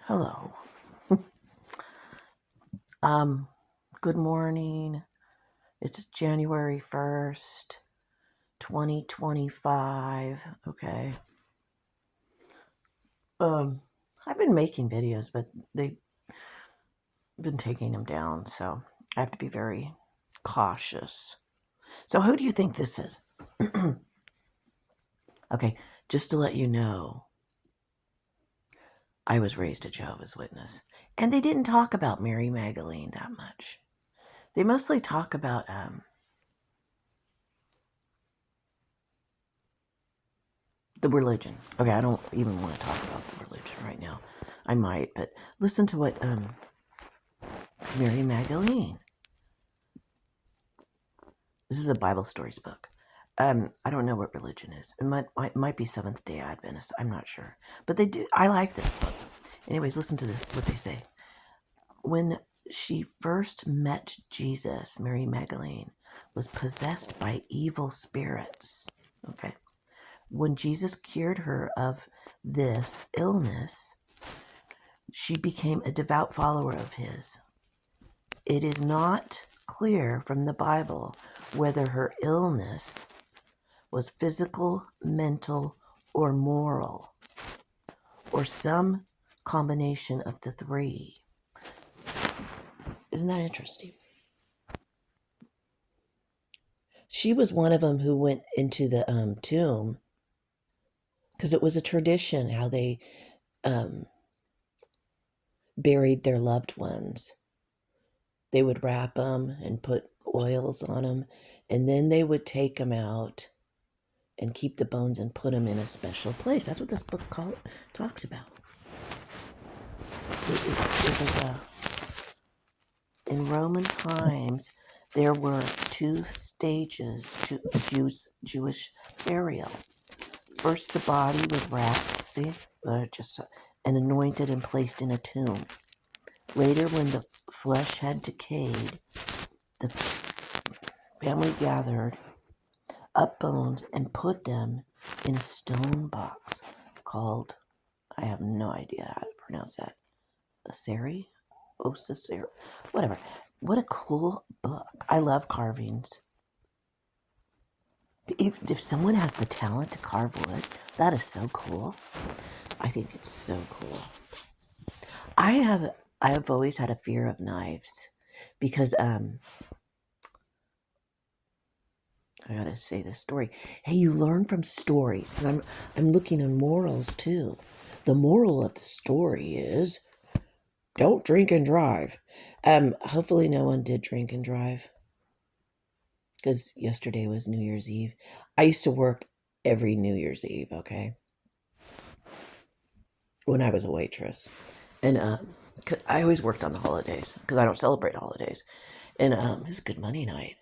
Hello. Good morning. It's January 1st, 2025. Okay. I've been making videos, but they've been taking them down, so I have to be very cautious. So who do you think this is? Okay, just to let you know, I was raised a Jehovah's Witness, and they didn't talk about Mary Magdalene that much. They mostly talk about the religion. Okay, I don't even want to talk about the religion right now. I might, but listen to what Mary Magdalene. This is a Bible stories book. I don't know what religion is. It might be Seventh Day Adventist. I'm not sure, but they do. I like this book. Anyways, listen to this, what they say. When she first met Jesus, Mary Magdalene was possessed by evil spirits. Okay. When Jesus cured her of this illness, she became a devout follower of his. It is not clear from the Bible whether her illness was physical, mental, or moral, or some combination of the three. Isn't that interesting? She was one of them who went into the tomb because it was a tradition how they buried their loved ones. They would wrap them and put oils on them, and then they would take them out and keep the bones and put them in a special place. That's what this book talks about. It was in Roman times, there were two stages to a Jewish burial. First, the body was wrapped, and anointed and placed in a tomb. Later, when the flesh had decayed, the family gathered up bones and put them in a stone box called, I have no idea how to pronounce that, Osiri? Osiri? Whatever. What a cool book. I love carvings. If someone has the talent to carve wood, that is so cool. I think it's so cool. I have always had a fear of knives because I gotta say this story. Hey, you learn from stories because I'm looking on morals too. The moral of the story is don't drink and drive. Hopefully no one did drink and drive because yesterday was New Year's Eve. I used to work every New Year's Eve, okay? When I was a waitress. And I always worked on the holidays because I don't celebrate holidays. And it was a good money night.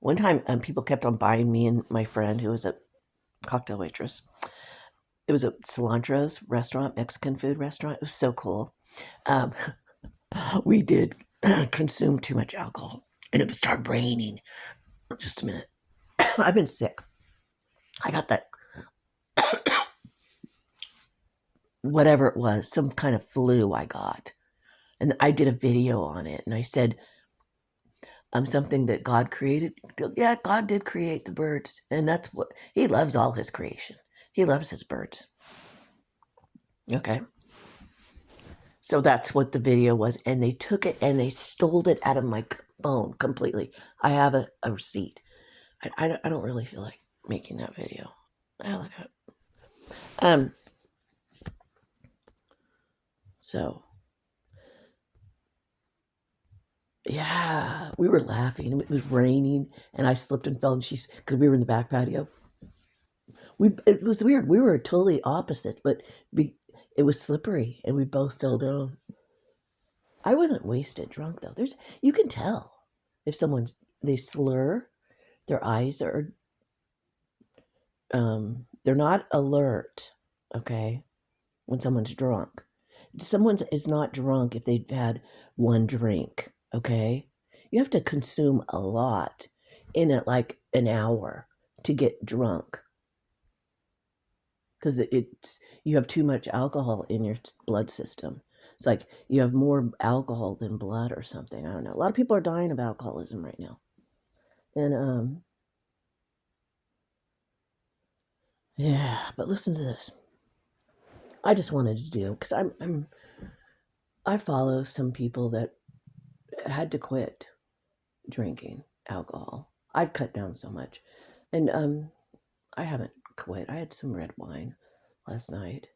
One time, people kept on buying me and my friend, who was a cocktail waitress. It was a Cilantro's restaurant, Mexican food restaurant. It was so cool. Um, we did consume too much alcohol, and it would start raining. Just a minute. I've been sick. I got that, whatever it was, some kind of flu I got. And I did a video on it, and I said, something that God created. Yeah, God did create the birds, and that's what He loves, all His creation. He loves His birds. Okay. So that's what the video was, and they took it and they stole it out of my phone completely. I have a receipt. I don't really feel like making that video. I like it. Um. So yeah, we were laughing. It was raining, and I slipped and fell, and she's because we were in the back patio. It was weird. We were totally opposite, but it was slippery, and we both fell down. I wasn't wasted drunk though. You can tell if they slur, their eyes are they're not alert. Okay, when someone's drunk, someone is not drunk if they've had one drink. Okay, you have to consume a lot in like an hour to get drunk. because you have too much alcohol in your blood system. It's like you have more alcohol than blood or something. I don't know. A lot of people are dying of alcoholism right now, and yeah. But listen to this. I just wanted to do because I follow some people that had to quit drinking alcohol. I've cut down so much, and I haven't quit. I had some red wine last night.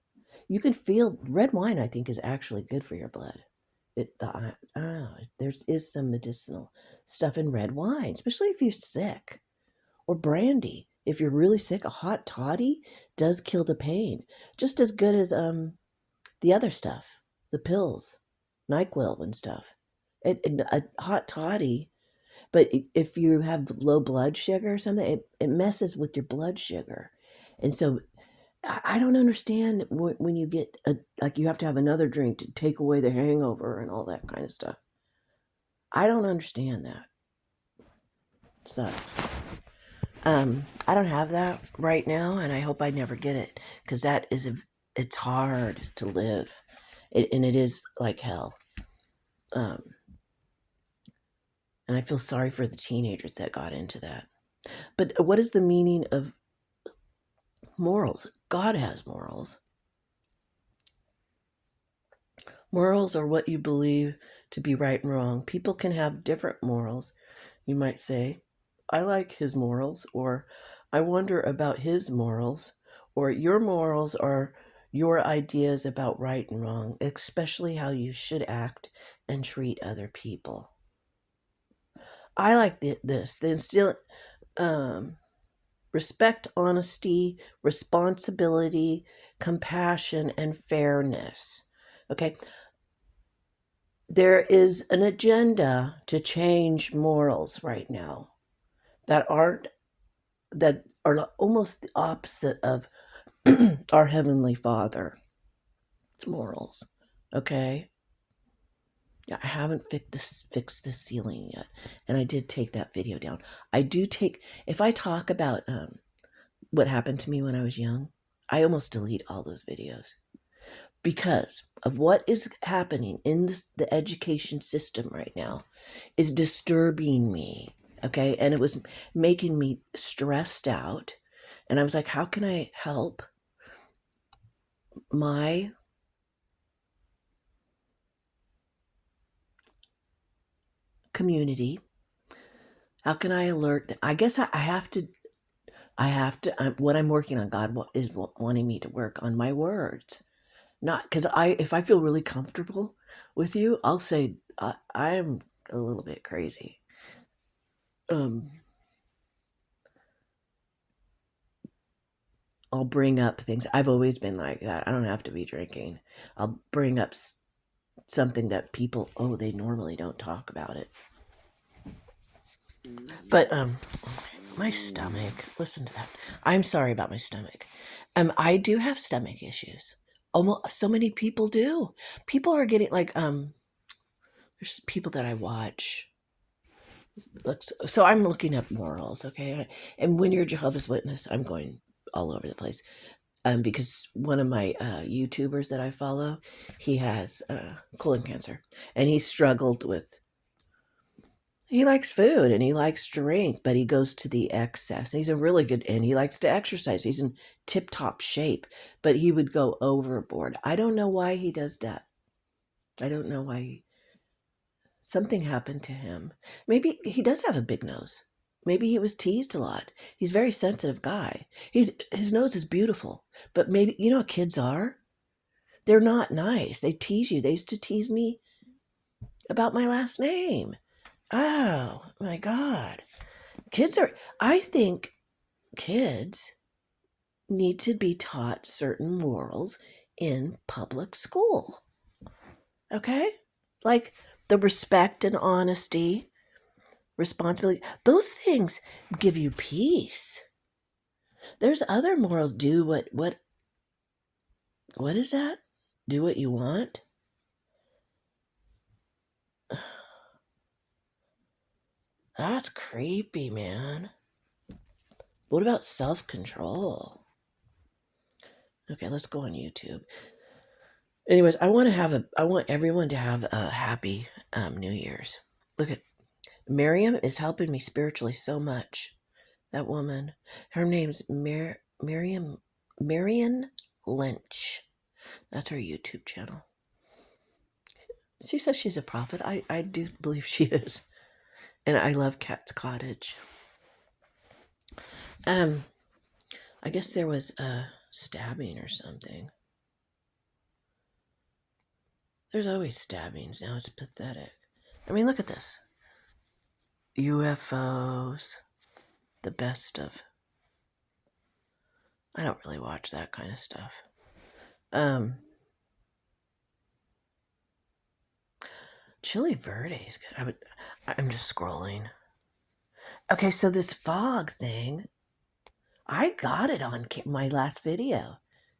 You can feel red wine. I think is actually good for your blood. There is some medicinal stuff in red wine, especially if you're sick, or brandy. If you're really sick, a hot toddy does kill the pain, just as good as the other stuff, the pills, NyQuil and stuff. A hot toddy, but if you have low blood sugar or something, it messes with your blood sugar, and so I don't understand when you get like you have to have another drink to take away the hangover and all that kind of stuff. I don't understand that. So, I don't have that right now, and I hope I never get it because it's hard to live, and it is like hell. And I feel sorry for the teenagers that got into that. But what is the meaning of morals? God has morals. Morals are what you believe to be right and wrong. People can have different morals. You might say, I like his morals, or I wonder about his morals, or your morals are your ideas about right and wrong, especially how you should act and treat other people. I like this. They instill respect, honesty, responsibility, compassion, and fairness. Okay, there is an agenda to change morals right now that are almost the opposite of our Heavenly Father's morals. Okay? Yeah, I haven't fixed the ceiling yet, and I did take that video down. I do take if I talk about what happened to me when I was young, I almost delete all those videos because of what is happening in the education system right now is disturbing me. Okay, and it was making me stressed out, and I was like, how can I help my community? How can I alert them? I guess I have to. What I'm working on, God is wanting me to work on my words. Not because if I feel really comfortable with you, I'll say I'm a little bit crazy. Um, I'll bring up things. I've always been like that. I don't have to be drinking. I'll bring up something that people, they normally don't talk about it. But my stomach. Listen to that. I'm sorry about my stomach. I do have stomach issues. Almost so many people do. People are getting like there's people that I watch. So I'm looking up morals, okay? And when you're Jehovah's Witness, I'm going all over the place. Because one of my YouTubers that I follow, he has colon cancer, and he struggled with. He likes food and he likes drink, but he goes to the excess. He's a really good, and he likes to exercise. He's in tip-top shape, but he would go overboard. I don't know why he does that. I don't know why. Something happened to him. Maybe he does have a big nose. Maybe he was teased a lot. He's a very sensitive guy. His nose is beautiful, but maybe you know what kids are? They're not nice. They tease you. They used to tease me about my last name. Oh my God. I think kids need to be taught certain morals in public school. Okay? Like the respect and honesty, responsibility. Those things give you peace. There's other morals. Do what is that? Do what you want? That's creepy, man. What about self-control? Okay, let's go on YouTube. Anyways, I want everyone to have a happy New Year's. Look at Miriam is helping me spiritually so much. That woman, her name's Marion Lynch. That's her YouTube channel. She says she's a prophet. I do believe she is. And I love Cat's Cottage. I guess there was a stabbing or something. There's always stabbings now. It's pathetic. I mean, look at this. UFOs. The best of. I don't really watch that kind of stuff. Chili Verde is good. I'm just scrolling. Okay, so this fog thing, I got it on my last video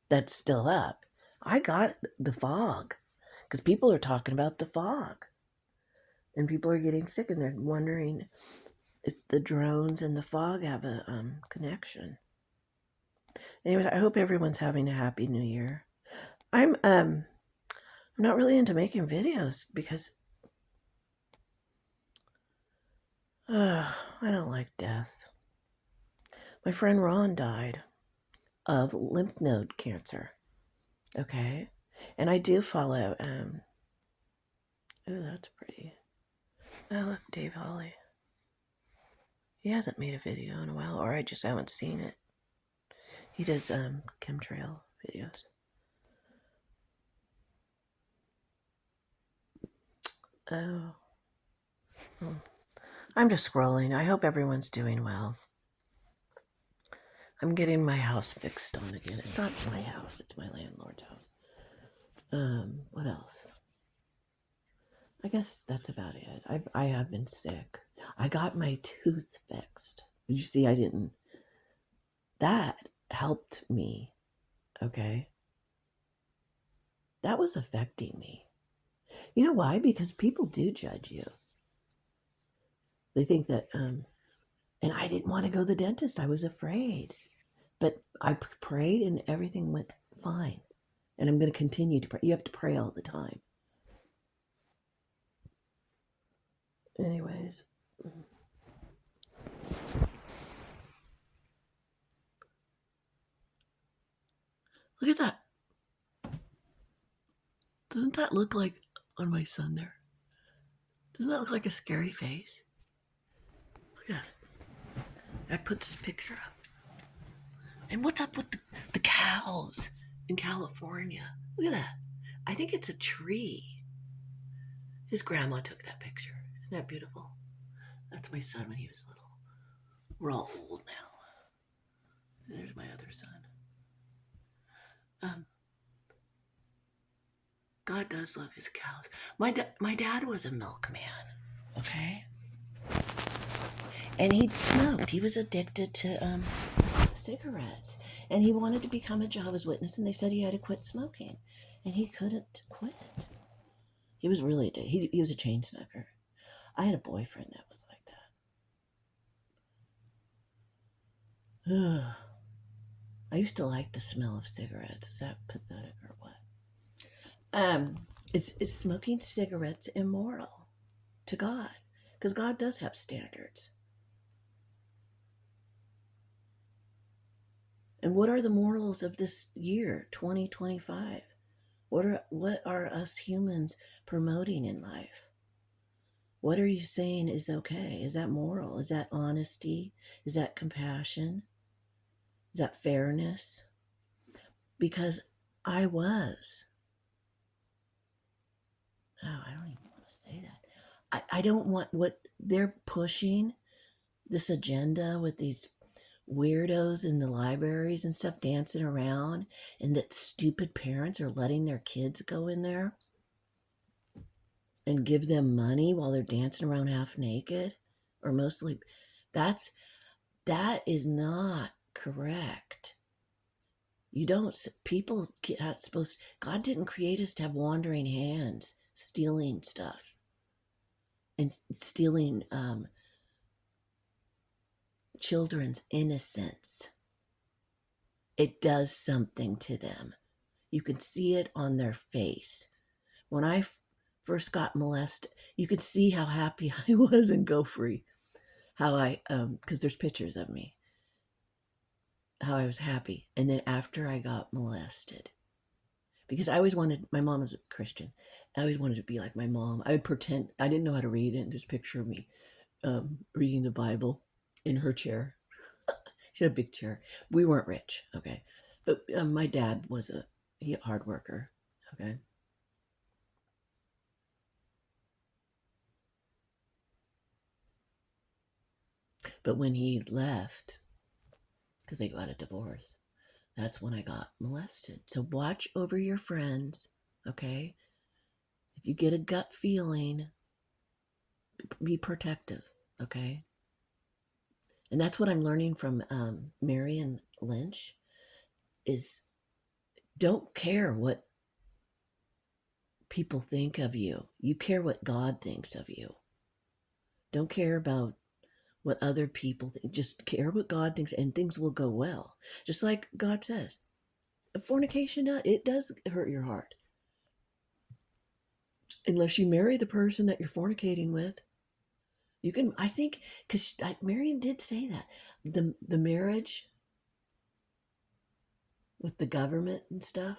that's still up. I got the fog because people are talking about the fog. And people are getting sick and they're wondering if the drones and the fog have a connection. Anyways, I hope everyone's having a happy new year. I'm not really into making videos because I don't like death. My friend Ron died of lymph node cancer. Okay? And I do follow oh, that's pretty. Oh, look, Dave Holly. He hasn't made a video in a while, or I just haven't seen it. He does chemtrail videos. Oh. I'm just scrolling. I hope everyone's doing well. I'm getting my house fixed on again. It's not my house, it's my landlord's house. What else? I guess that's about it. I have been sick. I got my tooth fixed. Did you see I didn't? That helped me. Okay? That was affecting me. You know why? Because people do judge you. They think that, and I didn't want to go to the dentist. I was afraid. But I prayed and everything went fine. And I'm going to continue to pray. You have to pray all the time. Anyways. Look at that. Doesn't that look like on my son there? Doesn't that look like a scary face? Look at it. I put this picture up. And what's up with the cows in California? Look at that. I think it's a tree. His grandma took that picture. Isn't that beautiful? That's my son when he was little. We're all old now. And there's my other son. God does love his cows. My dad was a milkman, okay? And he'd smoked. He was addicted to cigarettes. And he wanted to become a Jehovah's Witness, and they said he had to quit smoking. And he couldn't quit. He was really addicted. He was a chain smoker. I had a boyfriend that was like that. I used to like the smell of cigarettes. Is that pathetic or what? Is smoking cigarettes immoral to God? Because God does have standards. And what are the morals of this year, 2025? What are us humans promoting in life? What are you saying is okay? Is that moral? Is that honesty? Is that compassion? Is that fairness? Because I was. Oh, I don't even want to say that. I don't want what they're pushing, this agenda with these weirdos in the libraries and stuff dancing around, and that stupid parents are letting their kids go in there and give them money while they're dancing around half naked or mostly. That is not correct. You don't, people not supposed, God didn't create us to have wandering hands stealing stuff and stealing children's innocence. it does something to them. You can see it on their face. When I first got molested, you could see how happy I was in Go Free. How I, because there's pictures of me, how I was happy. And then after I got molested, because I always wanted, my mom was a Christian. I always wanted to be like my mom. I would pretend I didn't know how to read it. And there's a picture of me reading the Bible in her chair. She had a big chair. We weren't rich, okay, but my dad was a hard worker, okay. But when he left, because they got a divorce, that's when I got molested. So watch over your friends, okay. If you get a gut feeling, be protective, okay. And that's what I'm learning from Marion Lynch is don't care what people think of you. You care what God thinks of you. Don't care about what other people think. Just care what God thinks and things will go well. Just like God says. Fornication, it does hurt your heart. Unless you marry the person that you're fornicating with. You can, I think, because Marion did say that. The marriage with the government and stuff,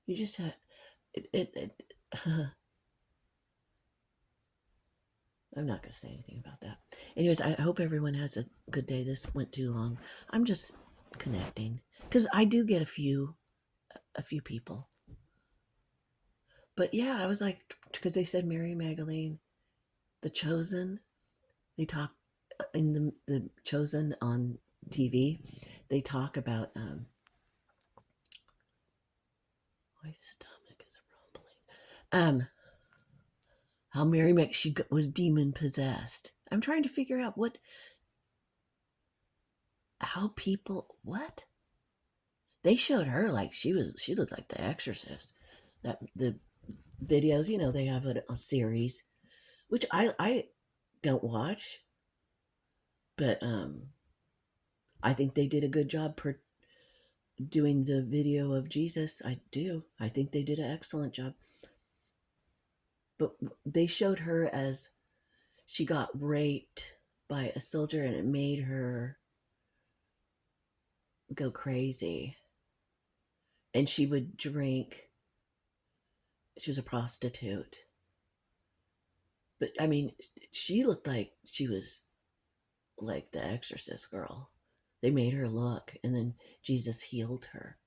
you just had, I'm not going to say anything about that. Anyways, I hope everyone has a good day. This went too long. I'm just connecting because I do get a few people. But yeah, I was like, because they said Mary Magdalene, the Chosen. They talk in the Chosen on TV. They talk about my stomach is rumbling. How Mary she was demon possessed. I'm trying to figure out how people what they showed her like she looked like the Exorcist. That the videos, they have a series, which I don't watch, but I think they did a good job doing the video of Jesus. I do. I think they did an excellent job. But they showed her as she got raped by a soldier and it made her go crazy. And she would drink. She was a prostitute. But I mean, she looked like she was like the Exorcist girl. They made her look, and then Jesus healed her.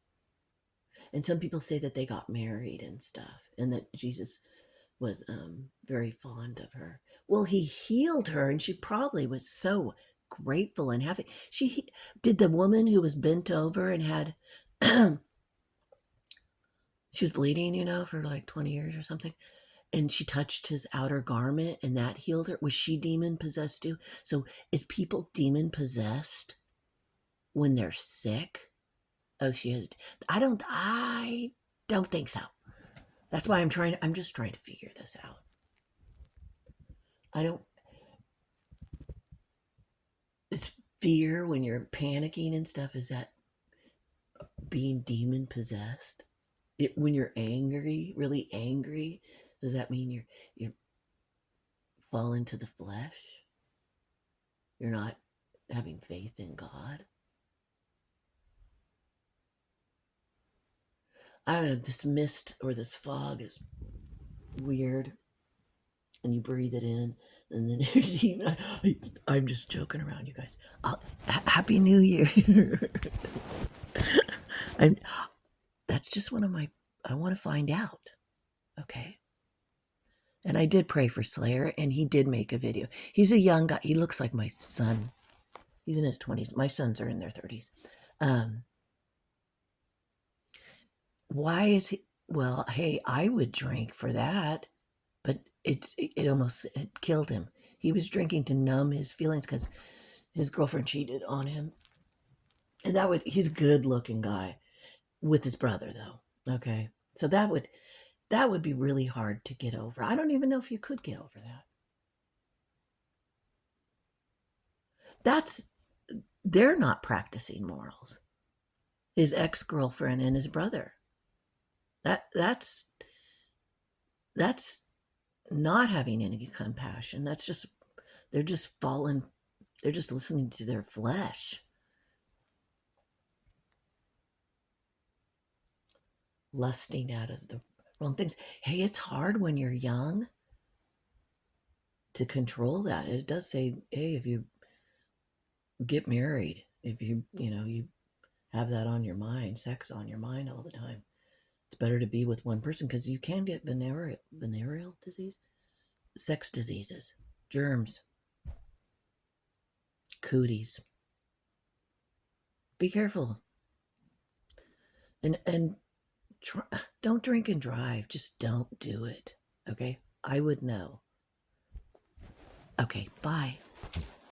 And some people say that they got married and stuff, and that Jesus was very fond of her. Well, he healed her, and she probably was so grateful and happy. She did the woman who was bent over and had she was bleeding, for like 20 years or something. And she touched his outer garment and that healed her. Was she demon possessed too? So is people demon possessed when they're sick? Oh, she is. I don't think so. That's why I'm just trying to figure this out. I don't, it's fear when you're panicking and stuff. Is that being demon possessed? When you're angry, really angry, does that mean you're fall into the flesh? You're not having faith in God? I don't know, this mist or this fog is weird. And you breathe it in, and then I'm just joking around, you guys. Happy New Year. And that's just one of my, I want to find out. Okay. And I did pray for Slayer, and he did make a video. He's a young guy. He looks like my son. He's in his 20s. My sons are in their 30s. Why is he? Well, hey, I would drink for that, but it almost killed him. He was drinking to numb his feelings because his girlfriend cheated on him, and he's a good looking guy with his brother though. Okay, so that would be really hard to get over. I don't even know if you could get over that. they're not practicing morals. His ex-girlfriend and his brother. That's not having any compassion. That's just they're just falling. They're just listening to their flesh. Lusting out of the wrong things. Hey, it's hard when you're young to control that. It does say, hey, if you get married, if you have that on your mind, sex on your mind all the time, it's better to be with one person because you can get venereal disease, sex diseases, germs, cooties. Be careful. And don't drink and drive. Just don't do it. Okay? I would know. Okay, bye.